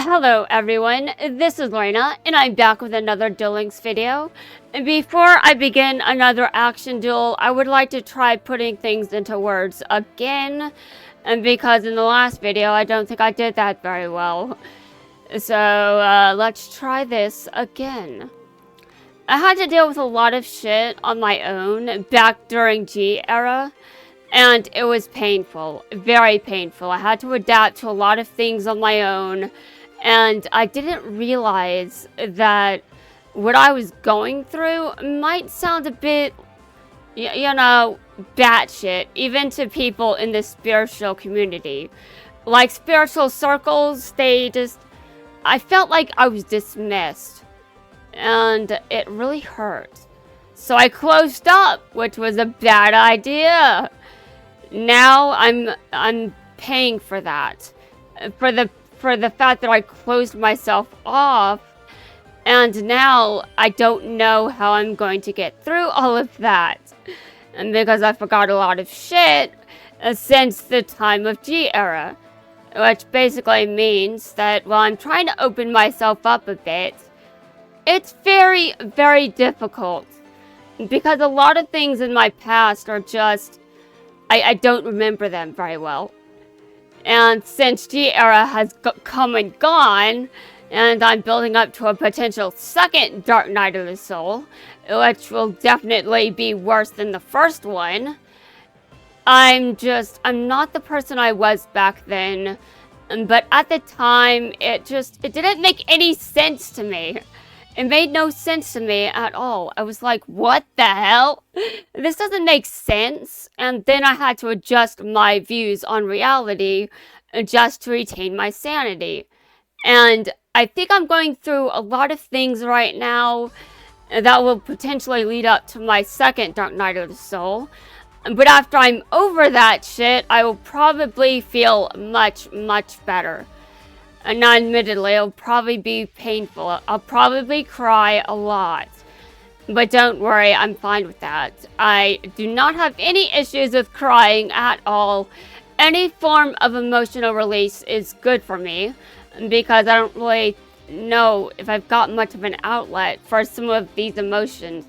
Hello everyone, this is Lorena, and I'm back with another Duelings video. And before I begin another action duel, I would like to try putting things into words again. And because in the last video, I don't think I did that very well. So, let's try this again. I had to deal with a lot of shit on my own back during G era. And it was painful, very painful. I had to adapt to a lot of things on my own. And I didn't realize that what I was going through might sound a bit, you know, batshit, even to people in the spiritual community. Like spiritual circles, I felt like I was dismissed. And it really hurt. So I closed up, which was a bad idea. Now I'm paying for that. For the fact that I closed myself off, and now I don't know how I'm going to get through all of that. And because I forgot a lot of shit since the time of G era. Which basically means that while I'm trying to open myself up a bit, it's very, very difficult. Because a lot of things in my past are just, I don't remember them very well. And since G era has come and gone, and I'm building up to a potential second Dark Night of the Soul, which will definitely be worse than the first one, I'm not the person I was back then. But at the time, it didn't make any sense to me. It made no sense to me at all. I was like, what the hell? This doesn't make sense. And then I had to adjust my views on reality just to retain my sanity. And I think I'm going through a lot of things right now that will potentially lead up to my second Dark Night of the Soul. But after I'm over that shit, I will probably feel much, much better. And admittedly, it'll probably be painful. I'll probably cry a lot. But don't worry, I'm fine with that. I do not have any issues with crying at all. Any form of emotional release is good for me. Because I don't really know if I've got much of an outlet for some of these emotions.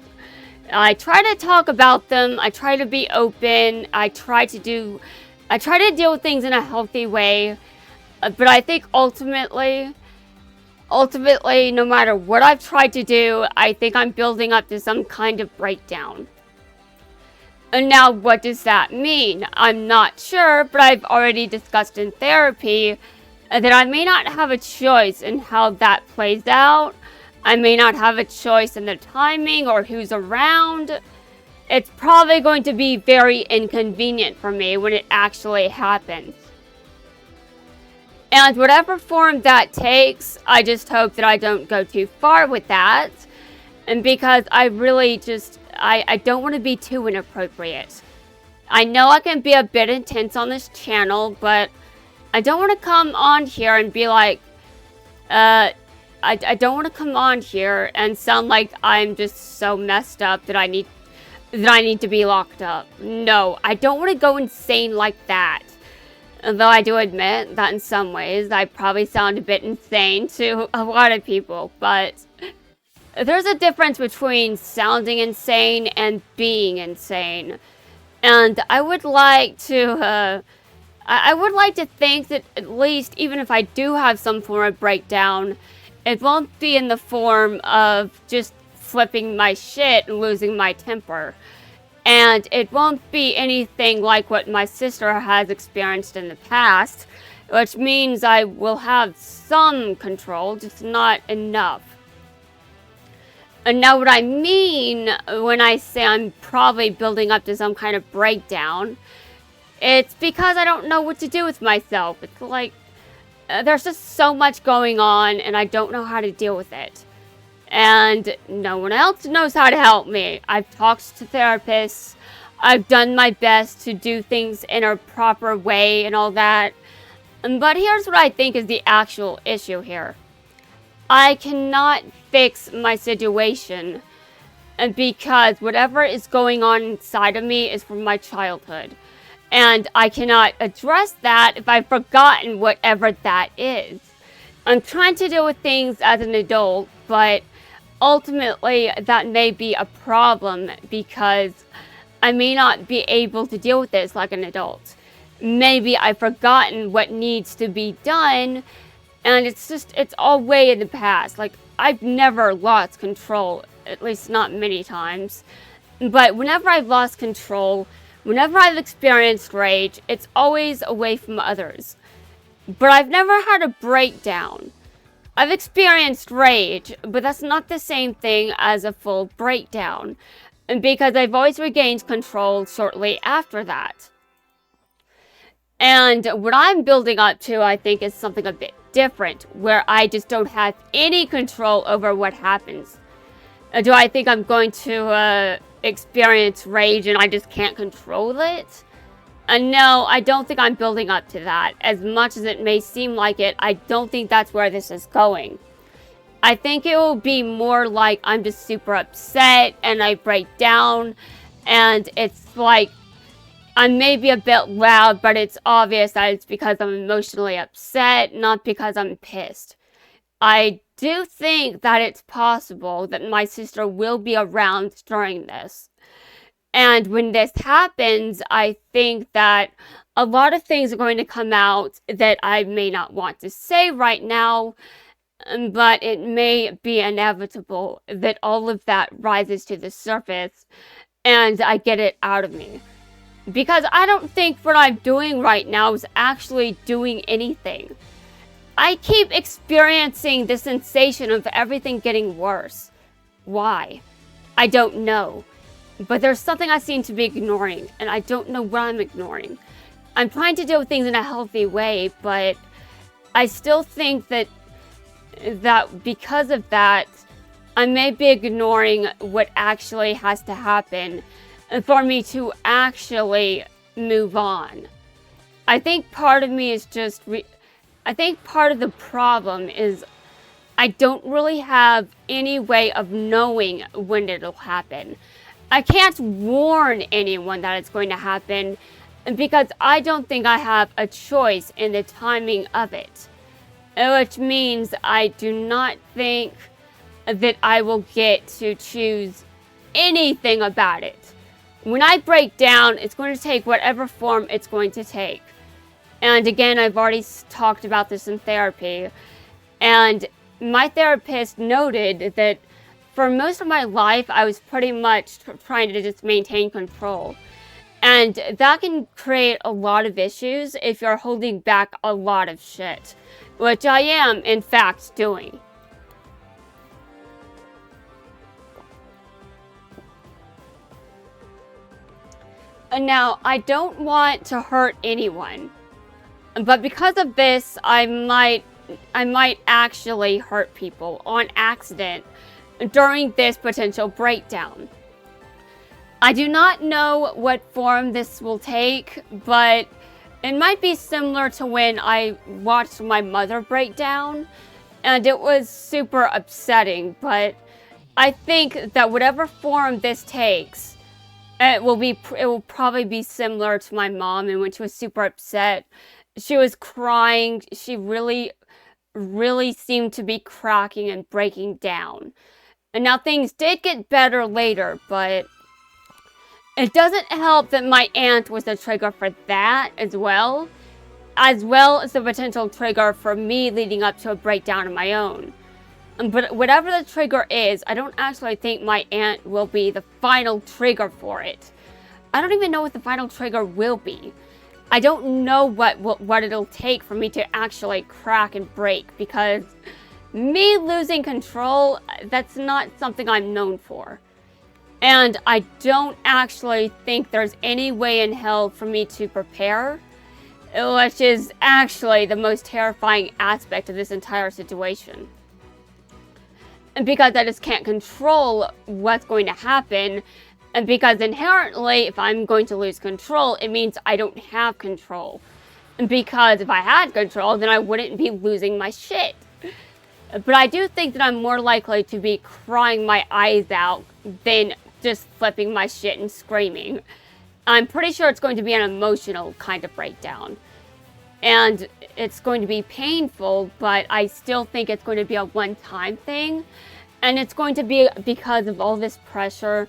I try to talk about them. I try to be open. I try to deal with things in a healthy way. But I think ultimately, no matter what I've tried to do, I think I'm building up to some kind of breakdown. And now, what does that mean? I'm not sure, but I've already discussed in therapy that I may not have a choice in how that plays out. I may not have a choice in the timing or who's around. It's probably going to be very inconvenient for me when it actually happens. And whatever form that takes, I just hope that I don't go too far with that. And because I really I don't want to be too inappropriate. I know I can be a bit intense on this channel, but I don't want to come on here and be like, I don't want to come on here and sound like I'm just so messed up that I need to be locked up. No, I don't want to go insane like that. Although I do admit that in some ways I probably sound a bit insane to a lot of people, but there's a difference between sounding insane and being insane. And I would like to think that at least, even if I do have some form of breakdown, it won't be in the form of just flipping my shit and losing my temper. And it won't be anything like what my sister has experienced in the past, which means I will have some control, just not enough. And now what I mean when I say I'm probably building up to some kind of breakdown, it's because I don't know what to do with myself. It's like, there's just so much going on and I don't know how to deal with it. And no one else knows how to help me. I've talked to therapists. I've done my best to do things in a proper way and all that. But here's what I think is the actual issue here. I cannot fix my situation because whatever is going on inside of me is from my childhood. And I cannot address that if I've forgotten whatever that is. I'm trying to deal with things as an adult, but ultimately that may be a problem because I may not be able to deal with this like an adult. Maybe I've forgotten what needs to be done, and it's all way in the past. Like, I've never lost control, at least not many times. But whenever I've lost control, whenever I've experienced rage, it's always away from others. But I've never had a breakdown. I've experienced rage, but that's not the same thing as a full breakdown, because I've always regained control shortly after that. And what I'm building up to, I think, is something a bit different, where I just don't have any control over what happens. Do I think I'm going to experience rage and I just can't control it? No, I don't think I'm building up to that. As much as it may seem like it, I don't think that's where this is going. I think it will be more like I'm just super upset and I break down, and it's like I'm maybe a bit loud, but it's obvious that it's because I'm emotionally upset, not because I'm pissed. I do think that it's possible that my sister will be around during this. And when this happens, I think that a lot of things are going to come out that I may not want to say right now, but it may be inevitable that all of that rises to the surface and I get it out of me. Because I don't think what I'm doing right now is actually doing anything. I keep experiencing the sensation of everything getting worse. Why? I don't know. But there's something I seem to be ignoring, and I don't know what I'm ignoring. I'm trying to deal with things in a healthy way, but I still think that because of that, I may be ignoring what actually has to happen for me to actually move on. I think part of me is just... I think part of the problem is I don't really have any way of knowing when it'll happen. I can't warn anyone that it's going to happen because I don't think I have a choice in the timing of it. Which means I do not think that I will get to choose anything about it. When I break down, it's going to take whatever form it's going to take. And again, I've already talked about this in therapy. And my therapist noted that for most of my life, I was pretty much trying to just maintain control. And that can create a lot of issues if you're holding back a lot of shit, which I am, in fact, doing. And now, I don't want to hurt anyone, but because of this, I might actually hurt people on accident during this potential breakdown. I do not know what form this will take, but it might be similar to when I watched my mother break down, and it was super upsetting, but I think that whatever form this takes, it will probably be similar to my mom, and when she was super upset, she was crying, she really seemed to be cracking and breaking down. And now things did get better later, but it doesn't help that my aunt was the trigger for that as well as the potential trigger for me leading up to a breakdown of my own. But whatever the trigger is, I don't actually think my aunt will be the final trigger for it. I don't even know what the final trigger will be. I don't know what it'll take for me to actually crack and break, because me losing control, that's not something I'm known for. And I don't actually think there's any way in hell for me to prepare, which is actually the most terrifying aspect of this entire situation. And because I just can't control what's going to happen, and because inherently, if I'm going to lose control, it means I don't have control. And because if I had control, then I wouldn't be losing my shit. But I do think that I'm more likely to be crying my eyes out than just flipping my shit and screaming. I'm pretty sure it's going to be an emotional kind of breakdown. And it's going to be painful, but I still think it's going to be a one-time thing. And it's going to be because of all this pressure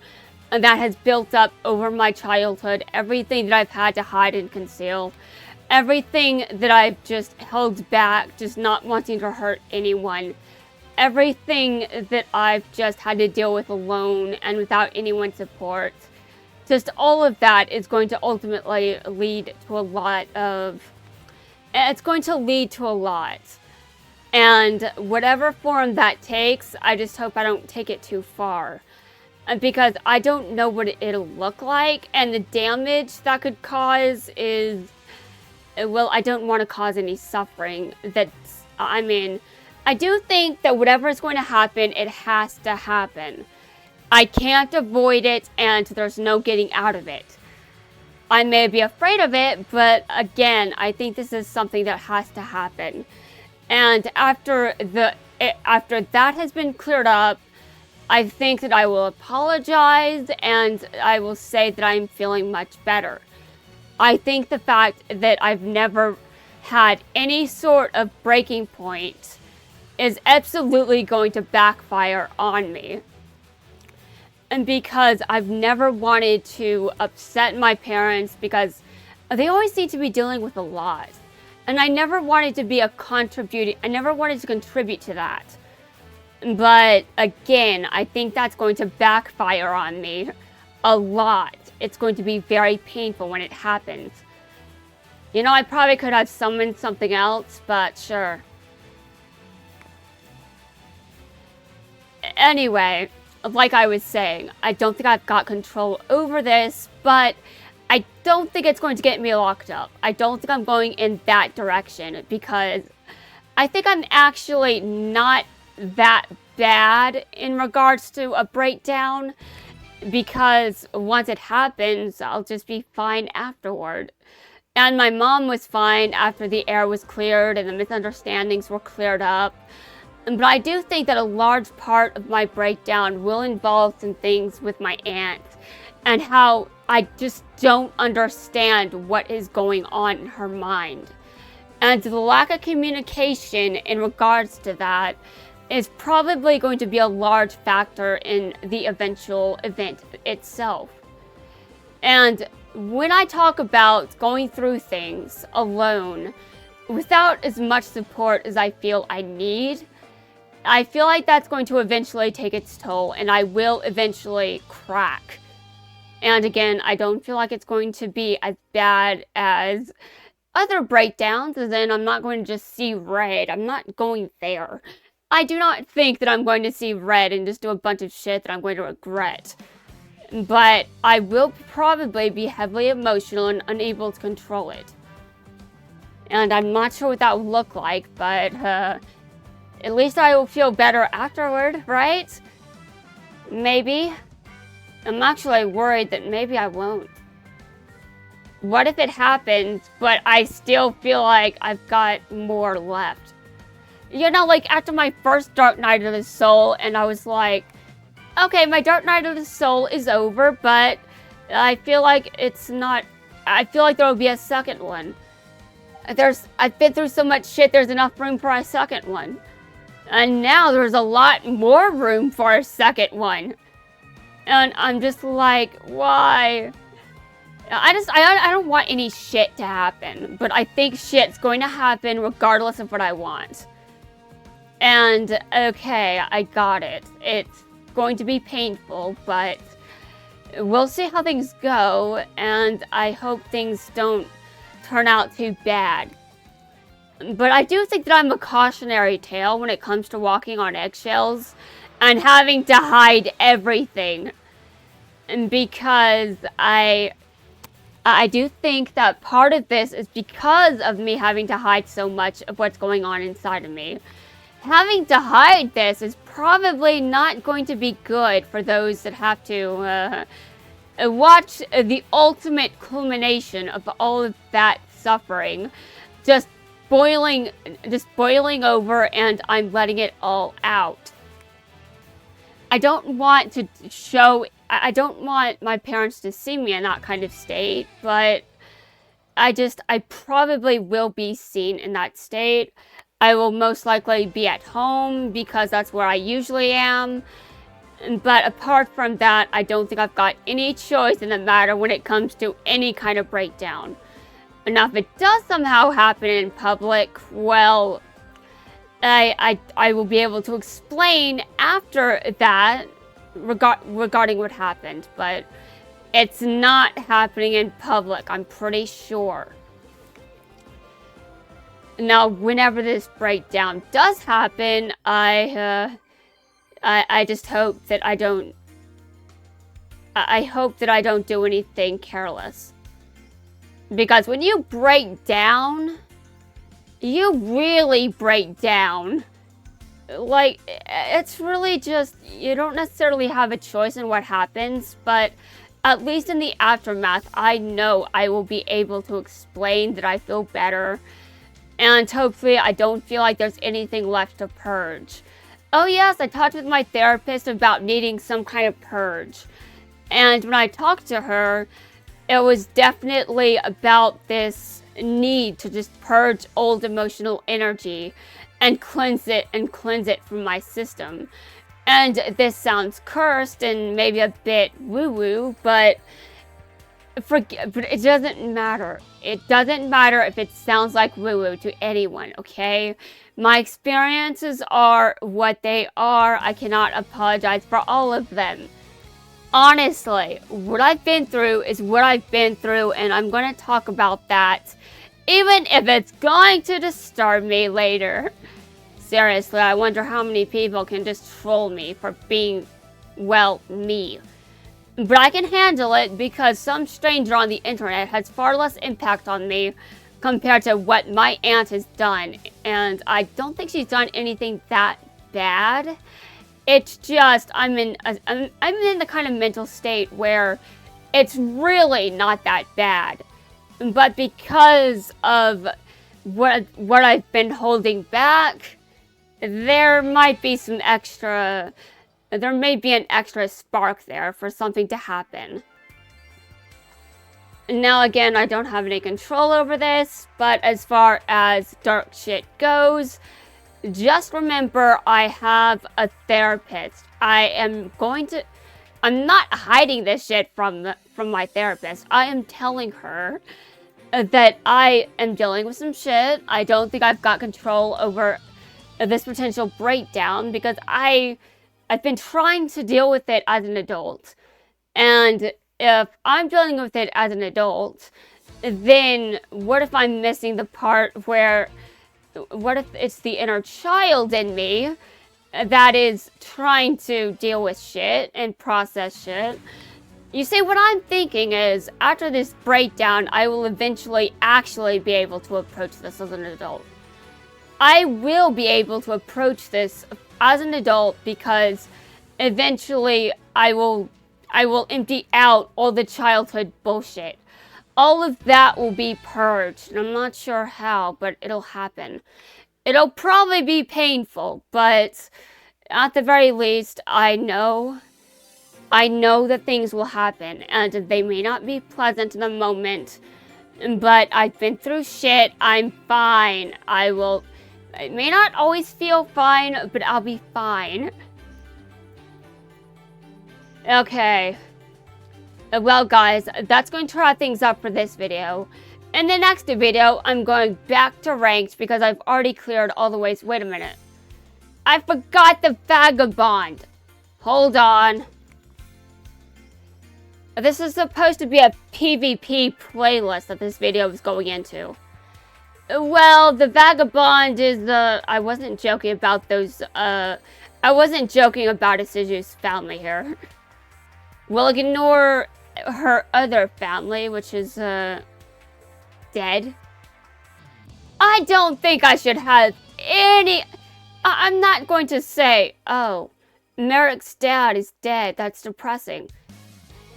that has built up over my childhood, everything that I've had to hide and conceal, everything that I've just held back, just not wanting to hurt anyone, everything that I've just had to deal with alone and without anyone's support. Just all of that is going to ultimately lead to a lot of... It's going to lead to a lot. And whatever form that takes, I just hope I don't take it too far. Because I don't know what it'll look like, and the damage that could cause is... Well, I don't want to cause any suffering. I do think that whatever is going to happen, it has to happen. I can't avoid it, and there's no getting out of it. I may be afraid of it, but again, I think this is something that has to happen. And after that has been cleared up, I think that I will apologize and I will say that I'm feeling much better. I think the fact that I've never had any sort of breaking point is absolutely going to backfire on me. And because I've never wanted to upset my parents, because they always seem to be dealing with a lot. And I never wanted to be I never wanted to contribute to that. But again, I think that's going to backfire on me a lot. It's going to be very painful when it happens. You know, I probably could have summoned something else, but sure. Anyway, like I was saying, I don't think I've got control over this, but I don't think it's going to get me locked up. I don't think I'm going in that direction, because I think I'm actually not that bad in regards to a breakdown, because once it happens, I'll just be fine afterward. And my mom was fine after the air was cleared and the misunderstandings were cleared up. But I do think that a large part of my breakdown will involve some things with my aunt and how I just don't understand what is going on in her mind. And the lack of communication in regards to that is probably going to be a large factor in the eventual event itself. And when I talk about going through things alone, without as much support as I feel I need, I feel like that's going to eventually take its toll, and I will eventually crack. And again, I don't feel like it's going to be as bad as other breakdowns, as in I'm not going to just see red. I'm not going there. I do not think that I'm going to see red and just do a bunch of shit that I'm going to regret. But I will probably be heavily emotional and unable to control it. And I'm not sure what that will look like, but at least I will feel better afterward, right? Maybe. I'm actually worried that maybe I won't. What if it happens, but I still feel like I've got more left? You know, like after my first Dark Night of the Soul, and I was like, okay, my Dark Night of the Soul is over, but I feel like it's not... I feel like there will be a second one. I've been through so much shit, there's enough room for a second one. And now there's a lot more room for a second one. And I'm just like, why? I don't want any shit to happen, but I think shit's going to happen regardless of what I want. And, okay, I got it. It's going to be painful, but we'll see how things go, and I hope things don't turn out too bad. But I do think that I'm a cautionary tale when it comes to walking on eggshells and having to hide everything. And because I do think that part of this is because of me having to hide so much of what's going on inside of me. Having to hide this is probably not going to be good for those that have to watch the ultimate culmination of all of that suffering just boiling over, and I'm letting it all out. I don't want my parents to see me in that kind of state, but I probably will be seen in that state. I will most likely be at home because that's where I usually am. But apart from that, I don't think I've got any choice in the matter when it comes to any kind of breakdown. Now, if it does somehow happen in public, well, I will be able to explain after that regarding what happened. But it's not happening in public, I'm pretty sure. Now, whenever this breakdown does happen, I just hope that I don't do anything careless. Because when you break down, you really break down. Like, it's really just, you don't necessarily have a choice in what happens, but at least in the aftermath, I know I will be able to explain that I feel better. And hopefully I don't feel like there's anything left to purge. Oh yes, I talked with my therapist about needing some kind of purge. And when I talked to her, it was definitely about this need to just purge old emotional energy and cleanse it from my system. And this sounds cursed and maybe a bit woo-woo, but it doesn't matter. It doesn't matter if it sounds like woo-woo to anyone, okay? My experiences are what they are. I cannot apologize for all of them. Honestly, what I've been through is what I've been through, and I'm going to talk about that, even if it's going to disturb me later. Seriously, I wonder how many people can just troll me for being, well, me. But I can handle it because some stranger on the internet has far less impact on me compared to what my aunt has done. And I don't think she's done anything that bad. It's just, I'm in the kind of mental state where it's really not that bad. But because of what I've been holding back, there may be an extra spark there for something to happen. Now again, I don't have any control over this, but as far as dark shit goes, just remember I have a therapist. I'm not hiding this shit from my therapist. I am telling her that I am dealing with some shit. I don't think I've got control over this potential breakdown because I've been trying to deal with it as an adult. And if I'm dealing with it as an adult, then what if I'm missing the part where, what if it's the inner child in me that is trying to deal with shit and process shit? You see, what I'm thinking is, after this breakdown, I will eventually actually be able to approach this as an adult. I will be able to approach this as an adult because eventually I will empty out all the childhood bullshit. All of that will be purged, and I'm not sure how, but it'll happen. It'll probably be painful, but at the very least, I know that things will happen, and they may not be pleasant in the moment, but I've been through shit. I'm fine. I may not always feel fine, but I'll be fine. Okay. Well, guys, that's going to wrap things up for this video. In the next video, I'm going back to ranked because I've already cleared all the ways. Wait a minute. I forgot the vagabond. Hold on. This is supposed to be a PvP playlist that this video is going into. Well, the vagabond is I wasn't joking about those, I wasn't joking about Asiju's family here. We'll ignore her other family, which is, dead. I don't think I should have any... I'm not going to say, oh, Merrick's dad is dead. That's depressing.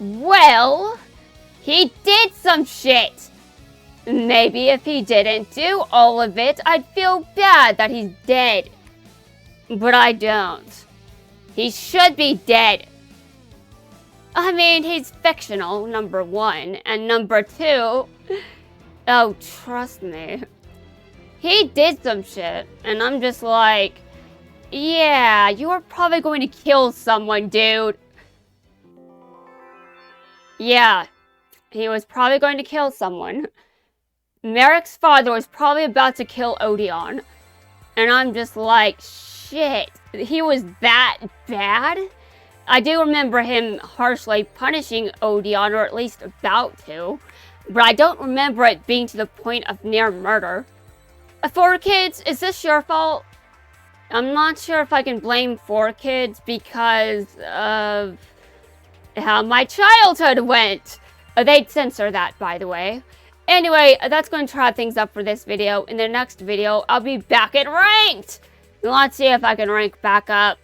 Well, he did some shit. Maybe if he didn't do all of it, I'd feel bad that he's dead. But I don't. He should be dead. I mean, he's fictional, number one. And number two, Oh, trust me. He did some shit, and I'm just like, yeah, you are probably going to kill someone, dude. Yeah, he was probably going to kill someone. Merrick's father was probably about to kill Odeon. And I'm just like, shit, he was that bad? I do remember him harshly punishing Odeon, or at least about to. But I don't remember it being to the point of near murder. 4Kids, is this your fault? I'm not sure if I can blame 4Kids because of how my childhood went. They'd censor that, by the way. Anyway, that's going to wrap things up for this video. In the next video, I'll be back at ranked. Let's see if I can rank back up.